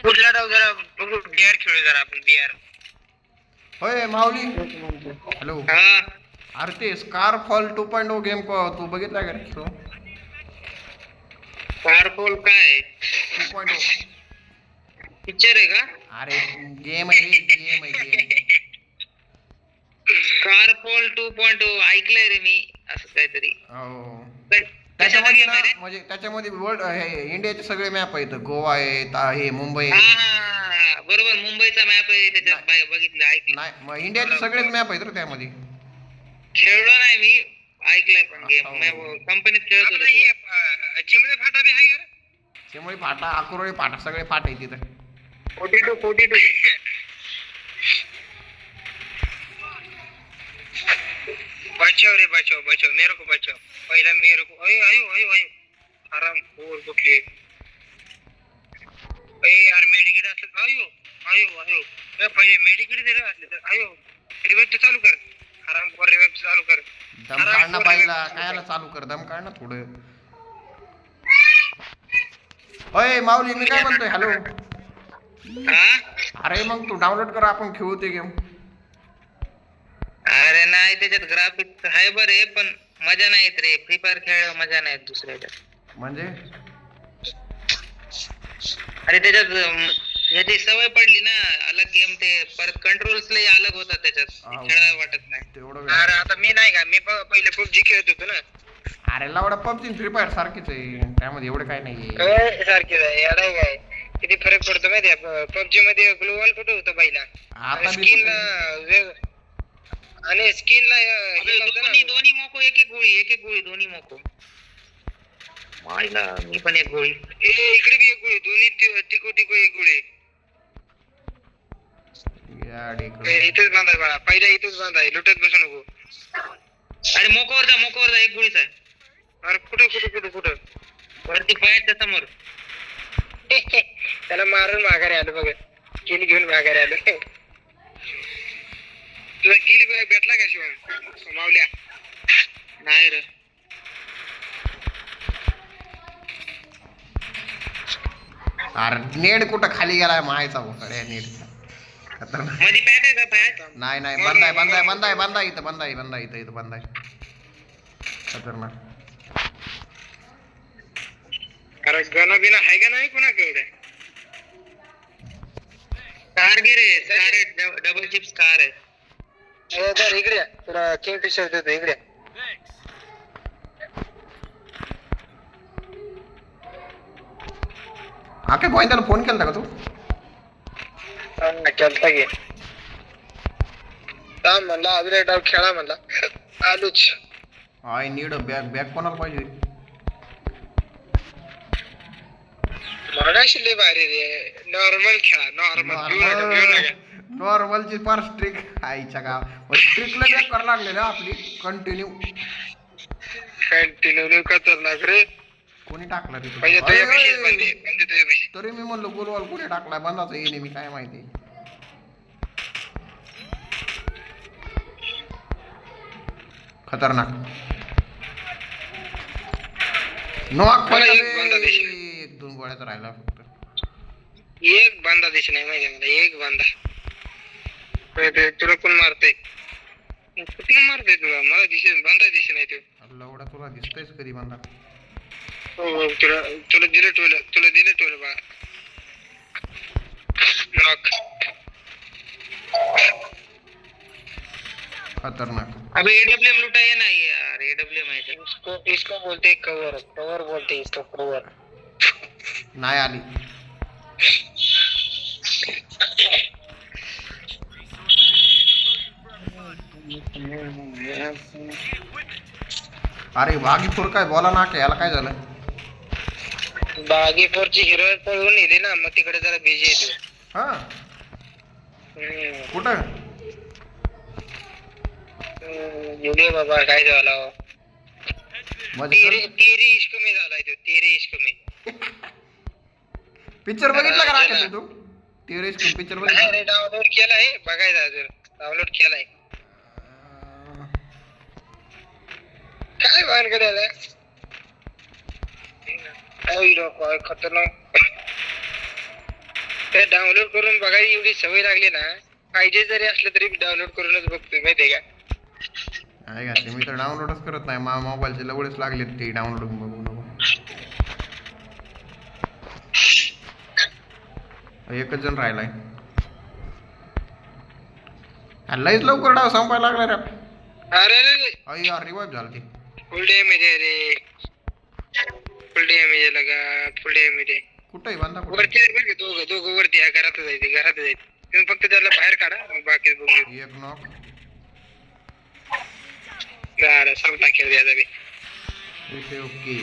कुठला डाव जरा बघू बिहार खेळू जरा आपण बिहार. होय माऊली हॅलो. हा अरे ते स्कार फॉल 2.0 गेम तू बघितला का रे तो पावरफुल काय 2.0? पिक्चर आहे का? अरे गेम आहे रे गेम आहे गेम. कारफॉल 2.0 ऐकलंय रे मी असं काहीतरी. हो पण कशाचा त्याच्यामध्ये गेम ना आहे रे? म्हणजे त्याच्यामध्ये वर्ल्ड हे इंडियाचे सगळे मॅप आहेत. गोवा आहे हे मुंबई हा आहे. हा बरोबर मुंबईचा मॅप आहे त्याच्यात बघितलं ऐकलं. नाही मग इंडियाचे सगळेच मॅप आहेत रे त्यामध्ये. खेळलो नाही मी ऐकलंय पण गेम हो. कंपनीत खेळत होतो. चिमणे फाटा बी आहे का? चिमळी फाटा अकुरोळी फाटा सगळे फाट आहे तिथं. 42 बचाओ रे बचाओ बचाओ मेरे को बचाओ पहिला मेरे को अयो अयो अयो अयो आराम खोर कुठले अय यार मेडिकेट असलं अयो अयो अयो ए पहिले मेडिकेट दे रे असले तर अयो रिवाइव चालू कर आराम खोर रिवाइव चालू कर दम काढणं पाहिला कायला चालू कर दम काढ ना थोडं. ओय माऊली मी काय म्हणतोय हॅलो. हा अरे मग तू डाउनलोड कर आपण खेळू ते गेम. अरे नाही त्याच्यात ग्राफिक्स आहे बरे पण मजा नाही येत रे. फ्री फायर खेळ मजा नाही येत दुसऱ्या ह्याच्यात. म्हणजे अरे त्याच्यात ह्याची सवय पडली ना अलग गेम ते परत कंट्रोल्स लय अलग होतात त्याच्यात खेळायला वाटत नाही तेवढं अरे आता मी नाही का मी पहिले पबजी खेळत होतो ना. अरे लावडा पबजी फ्री फायर सारखीच आहे त्यामध्ये एवढं काय नाहीये. सारखीच आहे याडाय काय किती फरक पडतो माहिती आहे. पबजी मध्ये ग्लोबल कुठे होतं पहिला आता आणि स्किनला दोन्ही मोको एक एक गोळी दोन्ही मोको मायला मी पण एक गोळी इकडे बी एक गोळी दोन्ही टिको टिको एक गोळी इथेच बांधाय बाळा पहिला इथेच बांधाय लुटत बसू नको. अरे मोकोवर जा एक गोळीच आहे. अरे कुठं वरती पायाच्या समोर त्याला मारून माघारी आलो बघ किल घेऊन माघारी आलो. तुला किल भेटला का शिवाय मावल्या? नाही रे अरे नेट कुठं खाली गेलाय मायचा भोसड्या नेटचा. मध्ये पॅक आहे का पॅक? नाही नाही बंद आहे इथं बंद आहे खतरनाक. अरे गना बिना आहे का नाही कोणाकडे? कार घे रे कार डबल चिप्स कार आहे. तर इकडे तुला किंग फिशर देतो इकडे. हा काय गोविंदाला फोन केलता का तू? केलता घे म्हणला अभिनय डाव खेळा म्हणला आलोच. आय नीड अ बॅग कोणाला पाहिजे? मगाशी लय भारी रे नॉर्मल खेळा नॉर्मलची पार स्ट्रिक आईच्या गाव स्ट्रिकला बॅग करायला लागले ना आपली कंटिन्यू खतरनाक रे. कोणी टाकला पहिले तरी मी म्हणलो गुलवाल कोणी टाकलाय बंदाचा येणे मी काय माहिती. खतरनाक नॉक एक दोन गोळ्याचा राहिला फक्त. एक बांधा दिस नाही माहिती मला एक बांधा तुला कोण मारतय कुठून मारतय तुला मला बांधा दिसे नाही ते लवडा तुला दिसतोयच कधी बांधा. हो तुला दिलं टोलं बा नॉक. खतरनाक. अबे एडब्ल्यूएम लुटाया ना यार एडब्ल्यूएम है इसको बोलते हैं कवर बोलते हैं इसको कवर. नाही आली अरे वागीपूर काय बोला ना याला काय झालं? बागीपूरची हिरोईन पळून नेली ना मग तिकडे जरा बिझी येतो. हा कुठं? जुडे बाबा काय झालं? तेरी इश्क में झालाय तो तेरे इश्क में. पिक्चर बघितला का राकेश तू? तेरे इश्क पिक्चर बघितला? अरे डाउनलोड केलाय बघायचा अजून डाउनलोड केलाय. काय बाहेर करायला काय खतरनाक ते डाउनलोड करून बघायला एवढी सवय लागली ना, पाहिजे जरी असलं तरी डाउनलोड करूनच बघतोय माहितीये का. आहे का ते मी तर डाउनलोडच करत नाही मोबाईलचे लवडेच लागले ते डाउनलोड बघू नको. एकच जण राहिलाय. लईच लवकर डाव संपायला लागला रे. अरे रे अय यार रिवाइव झालं ते. फुल डॅमेज आहे रे, फुल डॅमेज आहे लगा, फुल डॅमेज आहे. कुठे बांधा कुठे वरती आहे बरं का, दोघं वरती आहे, घरातच आहे ते, घरातच आहे. तुम्ही फक्त त्याला बाहेर काढा, मग बाकी बघू. एक नॉक संपला खेळ द्यायचा बी. Okay okay.